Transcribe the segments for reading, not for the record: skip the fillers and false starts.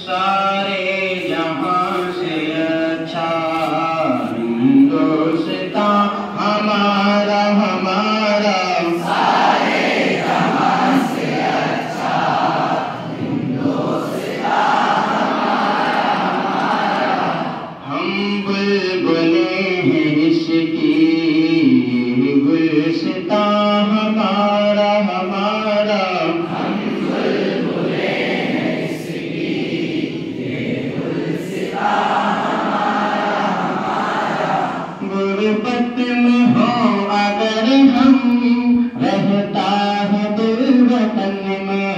सारे जहां से अच्छा हिंदुस्तान हमारा हमारा, सारे जहां से अच्छा हिंदुस्तान हमारा हमारा। हम बुलबुले हैं इसकी गुलसितां हमारा हमारा, हम बुलबुले हैं इसकी गुलसितां हमारा हमारा। गुरबत में हो अगर हम रहता है दिल वतन में,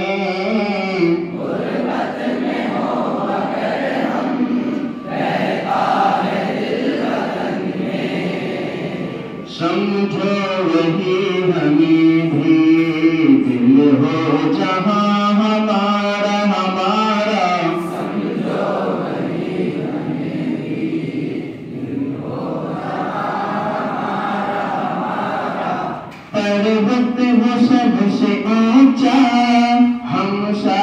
गुरबत में हो अगर हम रहता है दिल वतन में। समझो वही हमें भी दिल हो जहां हमारा हमारा, समझो वही हमें भी दिल हो जहां हमारा हमारा। पर्वत वो सबसे ऊंचा हम सा